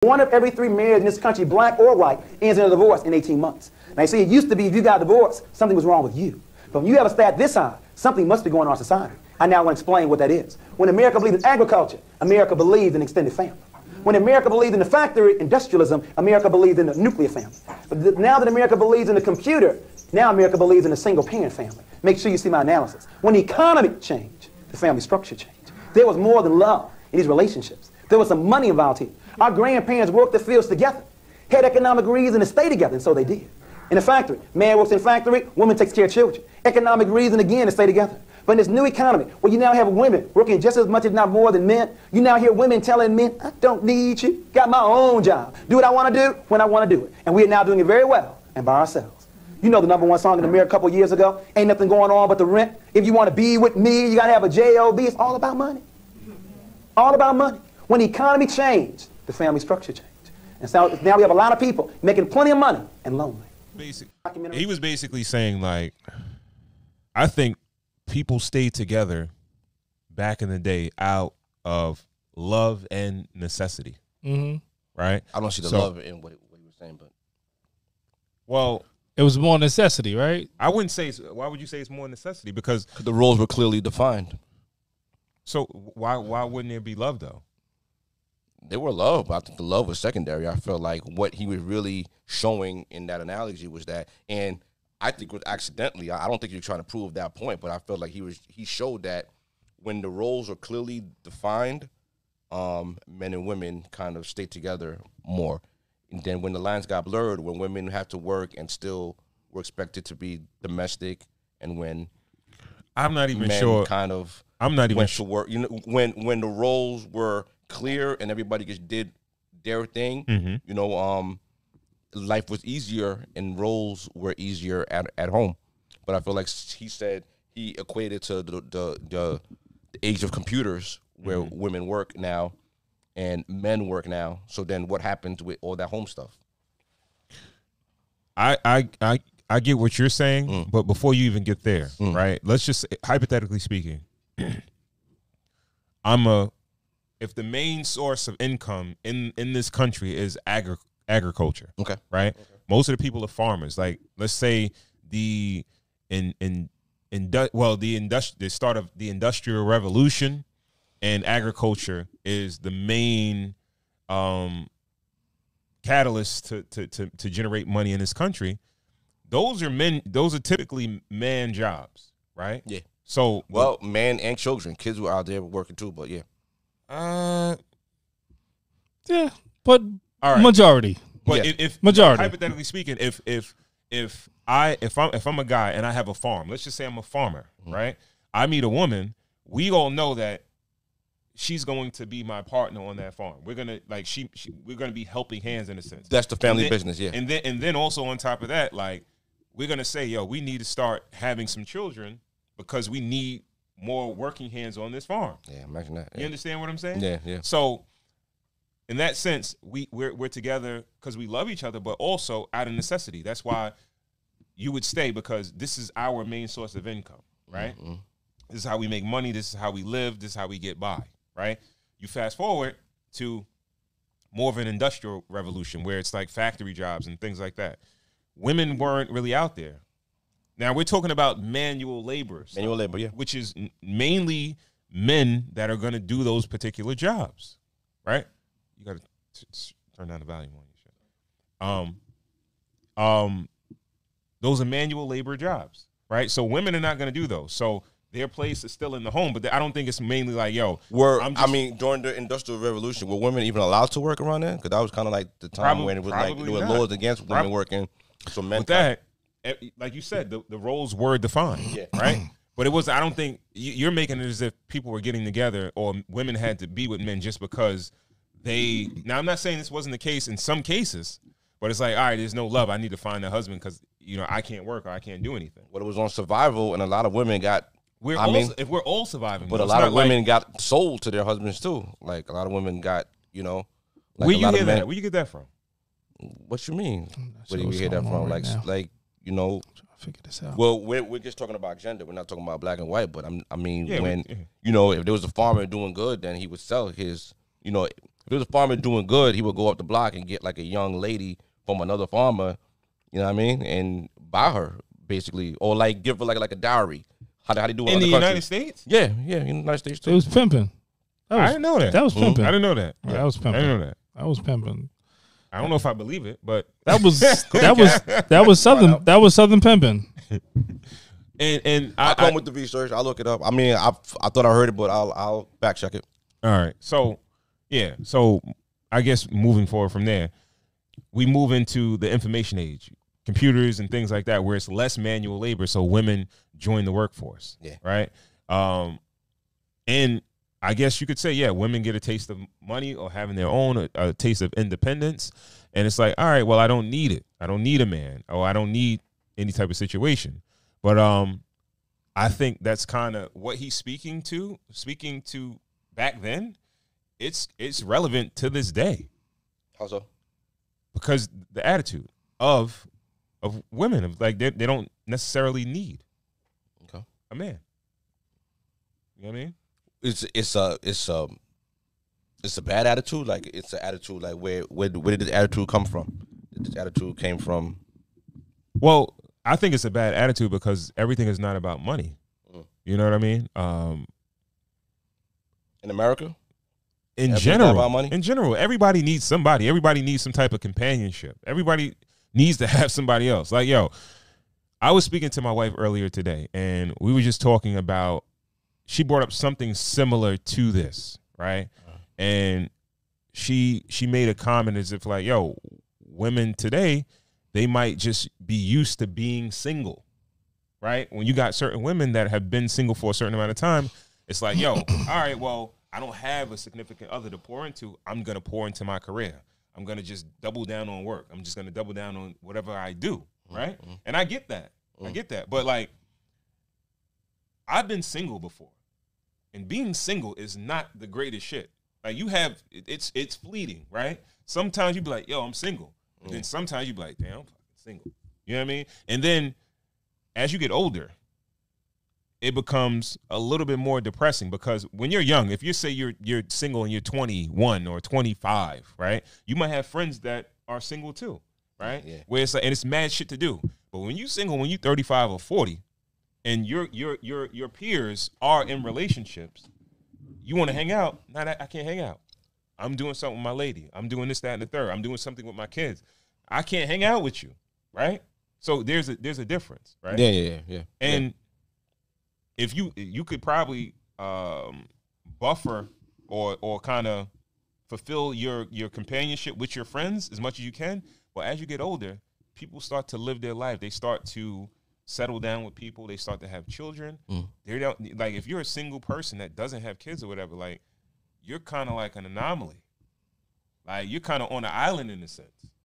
1 of every 3 marriages in this country, black or white, ends in a divorce in 18 months. Now, you see, it used to be if you got divorced, something was wrong with you. But when you have a stat this high, something must be going on in our society. I now want to explain what that is. When America believed in agriculture, America believed in extended family. When America believed in the factory, industrialism, America believed in the nuclear family. But now that America believes in the computer, now America believes in a single-parent family. Make sure you see my analysis. When the economy changed, the family structure changed. There was more than love in these relationships. There was some money involved here. Our grandparents worked the fields together, had economic reason to stay together, and so they did. In the factory, man works in the factory, woman takes care of children. Economic reason, again, to stay together. But in this new economy, where you now have women working just as much, if not more than men, you now hear women telling men, I don't need you, got my own job. Do what I want to do, when I want to do it. And we are now doing it very well, and by ourselves. You know the #1 song in America a couple years ago, ain't nothing going on but the rent. If you want to be with me, you got to have a J-O-B. It's all about money. All about money. When the economy changed, the family structure changed. And so now we have a lot of people making plenty of money and lonely. He was basically saying, like, I think people stayed together back in the day out of love and necessity. Right? I don't see the love in what he was saying, but. Well, it was more necessity, right? I wouldn't say, why would you say it's more necessity? Because the roles were clearly defined. So why wouldn't there be love, though? They were love, but I think the love was secondary. I felt like what he was really showing in that analogy was that, and I think it was accidentally. I don't think you're trying to prove that point, but I felt like he showed that when the roles are clearly defined, men and women kind of stay together more. And then when the lines got blurred, when women have to work and still were expected to be domestic, and when I'm not even men sure. kind of I'm not even went to work. You know, when the roles were clear and everybody just did their thing, you know, life was easier and roles were easier at home. But I feel like he said he equated to the age of computers where women work now and men work now. So then what happens with all that home stuff? I get what you're saying, but before you even get there, right? Let's just, hypothetically speaking, if the main source of income in this country is agriculture, okay, right? Okay. Most of the people are farmers. Like, let's say the start of the Industrial Revolution, and agriculture is the main catalyst to generate money in this country. Those are typically man jobs, right? Yeah. So man and children, kids were out there working too, but yeah. Yeah, but all right. Majority. But yeah. if majority, hypothetically speaking, if I'm a guy and I have a farm, let's just say I'm a farmer, right? I meet a woman, we all know that she's going to be my partner on that farm. We're gonna we're gonna be helping hands in a sense. That's the family business, yeah. And then also on top of that, like, we're gonna say, yo, we need to start having some children because we need more working hands on this farm. Yeah, imagine that. Yeah. You understand what I'm saying? Yeah, yeah. So in that sense, we're together because we love each other, but also out of necessity. That's why you would stay, because this is our main source of income, right? This is how we make money. This is how we live. This is how we get by, right? You fast forward to more of an industrial revolution where it's like factory jobs and things like that. Women weren't really out there. Now we're talking about manual labor. Manual labor, yeah. Which is mainly men that are going to do those particular jobs, right? You got to turn down the volume on your shit. Those are manual labor jobs, right? So women are not going to do those. So their place is still in the home, but I don't think it's mainly like, yo. During the Industrial Revolution, were women even allowed to work around there? Because that was kind of like the time when it was like there were laws against women working. So men. With that, like you said, the roles were defined, yeah. Right? But it was, I don't think, you're making it as if people were getting together or women had to be with men just because now I'm not saying this wasn't the case in some cases, but it's like, all right, there's no love. I need to find a husband because, I can't work or I can't do anything. Well, it was on survival, and a lot of women got, if we're all surviving. But a lot of women got sold to their husbands too. Like, a lot of women got, like where you hear that? Where you get that from? What you mean? Where do you hear that from? Right figure this out. Well, we're just talking about gender. We're not talking about black and white. But if there was a farmer doing good, then he would sell his, If there's a farmer doing good, he would go up the block and get like a young lady from another farmer, you know what I mean, and buy her basically, or like give her like a dowry. How do you do it In the other United countries? States? Yeah, in the United States It too. was pimping. I didn't know that. That was pimping. I didn't know that. That was I pimping. didn't know that. That was pimping. I don't know if I believe it, but That was southern pimping. and I'll come with the research. I'll look it up. I mean, I thought I heard it, but I'll back check it. all right. So yeah. So I guess moving forward from there, we move into the information age, computers and things like that, where it's less manual labor. So women join the workforce. Yeah. Right. And I guess you could say, yeah, women get a taste of money or having their own, a taste of independence. And it's like, all right, well, I don't need it. I don't need a man, or I don't need any type of situation. But I think that's kind of what he's speaking to back then. It's relevant to this day. How so? Because the attitude of women, of like they don't necessarily need a man. You know what I mean? It's a bad attitude. Like it's an attitude. Like where did this attitude come from? This attitude came from. Well, I think it's a bad attitude because everything is not about money. You know what I mean? In America, in everything's not about general, everybody needs somebody. Everybody needs some type of companionship. Everybody needs to have somebody else. Like, yo, I was speaking to my wife earlier today, and we were just talking about. She brought up something similar to this, right? And she made a comment as if like, yo, women today, they might just be used to being single, right? When you got certain women that have been single for a certain amount of time, it's like, yo, all right, well, I don't have a significant other to pour into. I'm going to pour into my career. I'm going to just double down on work. I'm just going to double down on whatever I do, right? And I get that. I get that. But like, I've been single before. And being single is not the greatest shit. Like you have, it's fleeting, right? Sometimes you be like, yo, I'm single. And then sometimes you be like, damn, I'm fucking single. You know what I mean? And then as you get older, it becomes a little bit more depressing because when you're young, if you say you're single and you're 21 or 25, right? You might have friends that are single too, right? Yeah. Where it's like, and it's mad shit to do. But when you're single, when you're 35 or 40, and your peers are in relationships, you want to hang out. Nah, I can't hang out. I'm doing something with my lady. I'm doing this, that, and the third. I'm doing something with my kids. I can't hang out with you, right? So there's a difference, right? Yeah. And if you could probably buffer or kind of fulfill your companionship with your friends as much as you can. But as you get older, people start to live their life. They start to settle down with people. They start to have children. They don't like if you're a single person that doesn't have kids or whatever. Like you're kind of like an anomaly. Like you're kind of on an island in a sense.